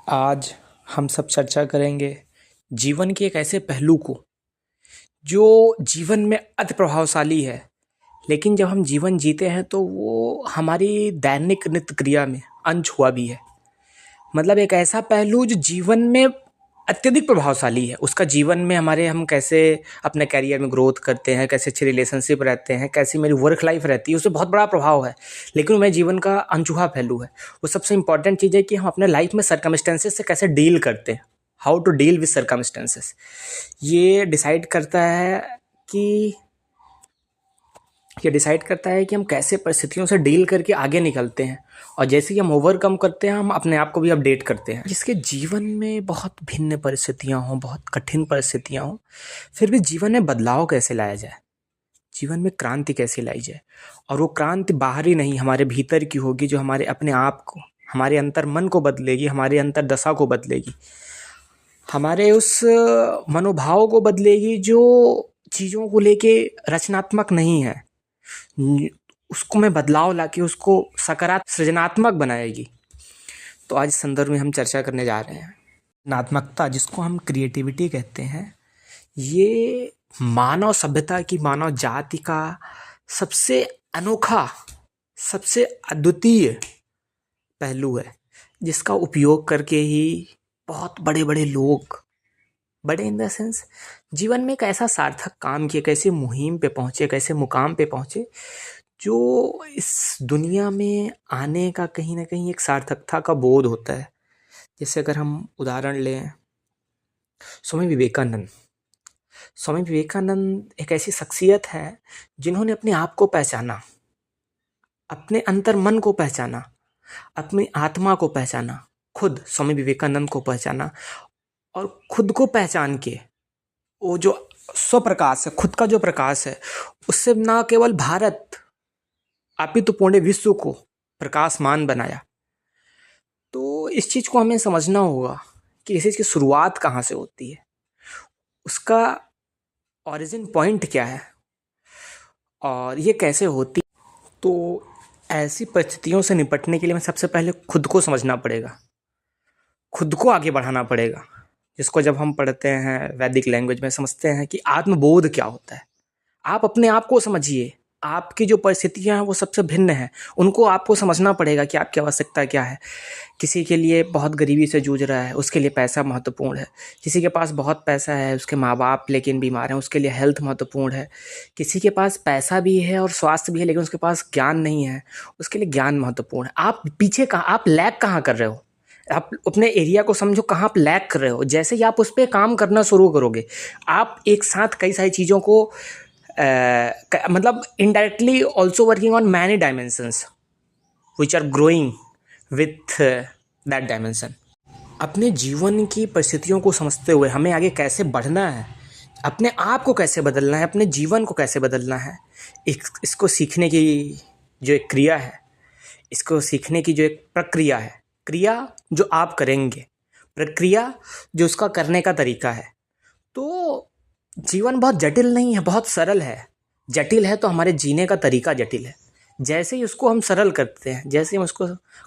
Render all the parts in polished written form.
आज हम सब चर्चा करेंगे जीवन के एक ऐसे पहलू को जो जीवन में अति प्रभावशाली है, लेकिन जब हम जीवन जीते हैं तो वो हमारी दैनिक नित्य क्रिया में अनछुआ भी है। मतलब एक ऐसा पहलू जो जीवन में अत्यधिक प्रभावशाली है। उसका जीवन में हम कैसे अपने करियर में ग्रोथ करते हैं, कैसे अच्छे रिलेशनशिप रहते हैं, कैसी मेरी वर्क लाइफ रहती है, उससे बहुत बड़ा प्रभाव है। लेकिन मेरे जीवन का अनछुआ पहलू है। वो सबसे इंपॉर्टेंट चीज़ है कि हम अपने लाइफ में सर्कमस्टेंसेस से कैसे डील करते हैं, how to deal with circumstances. ये डिसाइड करता है कि हम कैसे परिस्थितियों से डील करके आगे निकलते हैं, और जैसे ही हम ओवरकम करते हैं हम अपने आप को भी अपडेट करते हैं। जिसके जीवन में बहुत भिन्न परिस्थितियां हों, बहुत कठिन परिस्थितियां हों, फिर भी जीवन में बदलाव कैसे लाया जाए, जीवन में क्रांति कैसे लाई जाए। और वो क्रांति बाहरी नहीं, हमारे भीतर की होगी, जो हमारे अपने आप को, हमारे अंतर मन को बदलेगी, हमारे अंतर दशा को बदलेगी, हमारे उस मनोभाव को बदलेगी जो चीज़ों को लेके रचनात्मक नहीं है। उसको में बदलाव लाके उसको सकारात्मक सृजनात्मक बनाएगी। तो आज इस संदर्भ में हम चर्चा करने जा रहे हैं रचनात्मकता, जिसको हम क्रिएटिविटी कहते हैं। ये मानव सभ्यता की, मानव जाति का सबसे अनोखा, सबसे अद्वितीय पहलू है, जिसका उपयोग करके ही बहुत बड़े बड़े लोग, बड़े इन द सेंस जीवन में एक ऐसा सार्थक काम किए, कैसे मुहिम पे पहुँचे, कैसे मुकाम पे पहुँचे, जो इस दुनिया में आने का कहीं ना कहीं एक सार्थकता का बोध होता है। जैसे अगर हम उदाहरण लें, स्वामी विवेकानंद। स्वामी विवेकानंद एक ऐसी शख्सियत है जिन्होंने अपने आप को पहचाना, अपने अंतर मन को पहचाना, अपनी आत्मा को पहचाना, खुद स्वामी विवेकानंद को पहचाना, और खुद को पहचान के वो जो स्वप्रकाश है, खुद का जो प्रकाश है, उससे ना केवल भारत अपितु पूर्ण विश्व को प्रकाशमान बनाया। तो इस चीज़ को हमें समझना होगा कि इस चीज़ की शुरुआत कहाँ से होती है, उसका ओरिजिन पॉइंट क्या है, और ये कैसे होती। तो ऐसी परिस्थितियों से निपटने के लिए हमें सबसे पहले खुद को समझना पड़ेगा, खुद को आगे बढ़ाना पड़ेगा। जिसको जब हम पढ़ते हैं वैदिक लैंग्वेज में समझते हैं कि आत्मबोध क्या होता है। आप अपने आप को समझिए, आपकी जो परिस्थितियां हैं वो सबसे भिन्न हैं, उनको आपको समझना पड़ेगा कि आपकी आवश्यकता क्या है। किसी के लिए बहुत गरीबी से जूझ रहा है, उसके लिए पैसा महत्वपूर्ण है। किसी के पास बहुत पैसा है, उसके माँ बाप लेकिन बीमार हैं, उसके लिए हेल्थ महत्वपूर्ण है। किसी के पास पैसा भी है और स्वास्थ्य भी है, लेकिन उसके पास ज्ञान नहीं है, उसके लिए ज्ञान महत्वपूर्ण है। आप पीछे कहाँ, आप लैग कहाँ कर रहे हो, आप अपने एरिया को समझो, कहाँ आप लैग कर रहे हो। जैसे ही आप उस पर काम करना शुरू करोगे, आप एक साथ कई सारी चीज़ों को मतलब indirectly also working on many dimensions which are growing with that dimension. अपने जीवन की परिस्थितियों को समझते हुए हमें आगे कैसे बढ़ना है, अपने आप को कैसे बदलना है, अपने जीवन को कैसे बदलना है, इसको सीखने की जो एक क्रिया है, इसको सीखने की जो एक प्रक्रिया है, क्रिया जो आप करेंगे, प्रक्रिया जो उसका करने का तरीका है। तो जीवन बहुत जटिल नहीं है, बहुत सरल है। जटिल है तो हमारे जीने का तरीका जटिल है। जैसे ही उसको हम सरल करते हैं, जैसे ही हम उसको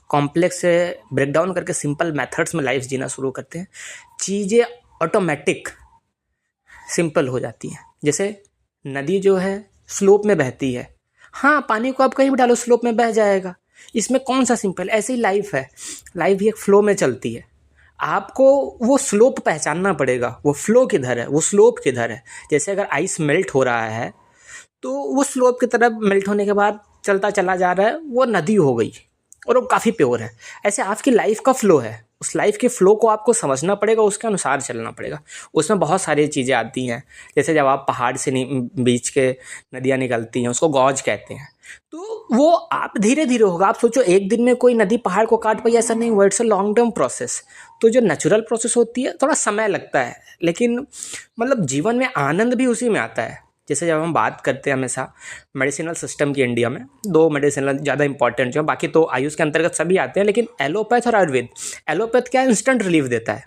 कॉम्प्लेक्स से ब्रेक डाउन करके सिंपल मेथड्स में लाइफ जीना शुरू करते हैं, चीज़ें ऑटोमेटिक सिंपल हो जाती हैं। जैसे नदी जो है स्लोप में बहती है, हाँ पानी को आप कहीं भी डालो स्लोप में बह जाएगा, इसमें कौन सा सिंपल। ऐसे ही लाइफ है, लाइफ भी एक फ्लो में चलती है। आपको वो स्लोप पहचानना पड़ेगा, वो फ्लो किधर है, वो स्लोप किधर है। जैसे अगर आइस मेल्ट हो रहा है तो वो स्लोप की तरफ मेल्ट होने के बाद चलता चला जा रहा है, वो नदी हो गई और वो काफ़ी प्योर है। ऐसे आपकी लाइफ का फ्लो है, उस लाइफ के फ्लो को आपको समझना पड़ेगा, उसके अनुसार चलना पड़ेगा। उसमें बहुत सारी चीज़ें आती हैं। जैसे जब आप पहाड़ से बीच के नदियाँ निकलती हैं, उसको गॉज कहते हैं। तो वो आप धीरे धीरे होगा। आप सोचो एक दिन में कोई नदी पहाड़ को काट पाई, ऐसा नहीं हुआ। It's a long term process. तो जो नेचुरल प्रोसेस होती है थोड़ा समय लगता है, लेकिन मतलब जीवन में आनंद भी उसी में आता है। जैसे जब हम बात करते हैं हमेशा मेडिसिनल सिस्टम की, इंडिया में दो मेडिसिनल ज़्यादा इंपॉर्टेंट जो, बाकी तो आयुष के अंतर्गत सभी आते हैं, लेकिन एलोपैथ और आयुर्वेद। एलोपैथ क्या, इंस्टेंट रिलीफ देता है,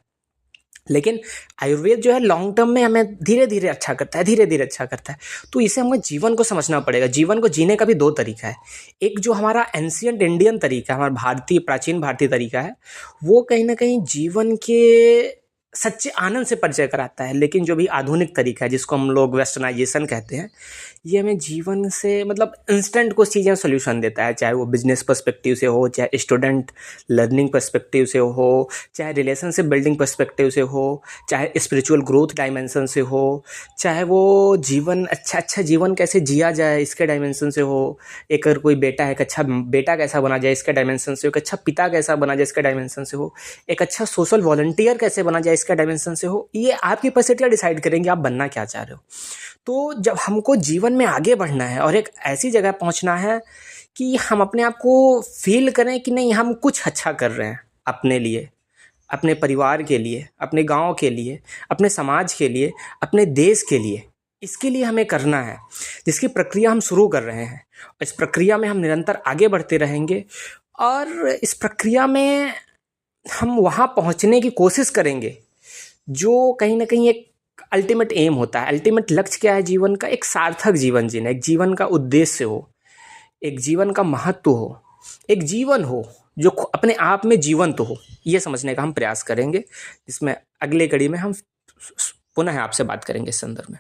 लेकिन आयुर्वेद जो है लॉन्ग टर्म में हमें धीरे धीरे अच्छा करता है, धीरे धीरे अच्छा करता है। तो इसे हमें जीवन को समझना पड़ेगा। जीवन को जीने का भी दो तरीका है। एक जो हमारा एंशियंट इंडियन तरीका है, हमारा भारतीय प्राचीन भारतीय तरीका है, वो कहीं ना कहीं जीवन के सच्चे आनंद से परिचय कराता है। लेकिन जो भी आधुनिक तरीका है, जिसको हम लोग वेस्टर्नाइजेशन कहते हैं, ये हमें जीवन से मतलब इंस्टेंट कुछ चीज़ें सोल्यूशन देता है, चाहे वो बिजनेस पर्सपेक्टिव से हो, चाहे स्टूडेंट लर्निंग पर्सपेक्टिव से हो, चाहे रिलेशनशिप बिल्डिंग पर्सपेक्टिव से हो, चाहे स्पिरिचुअल ग्रोथ डायमेंशन से हो, चाहे वो जीवन अच्छा जीवन कैसे जिया जाए इसके डायमेंशन से हो, एक अगर कोई बेटा है, एक अच्छा बेटा कैसा बना जाए इसके डायमेंशन से हो, एक अच्छा पिता कैसा बना जाए इसके डायमेंशन से हो, एक अच्छा सोशल वॉलंटियर कैसे बना जाए इसका डायमेंशन से हो, ये आपकी पर्सपेक्टिव डिसाइड करेंगे आप बनना क्या चाह रहे हो। तो जब हमको जीवन में आगे बढ़ना है और एक ऐसी जगह पहुंचना है कि हम अपने आप को फील करें कि नहीं, हम कुछ अच्छा कर रहे हैं अपने लिए, अपने परिवार के लिए, अपने गांव के लिए, अपने समाज के लिए, अपने देश के लिए, इसके लिए हमें करना है, जिसकी प्रक्रिया हम शुरू कर रहे हैं। इस प्रक्रिया में हम निरंतर आगे बढ़ते रहेंगे और इस प्रक्रिया में हम वहाँ पहुँचने की कोशिश करेंगे जो कहीं ना कहीं एक अल्टीमेट एम होता है। अल्टीमेट लक्ष्य क्या है जीवन का? एक सार्थक जीवन जीना, एक जीवन का उद्देश्य हो, एक जीवन का महत्व हो, एक जीवन हो जो अपने आप में जीवंत हो। ये समझने का हम प्रयास करेंगे, जिसमें अगले कड़ी में हम पुनः आपसे बात करेंगे इस संदर्भ में।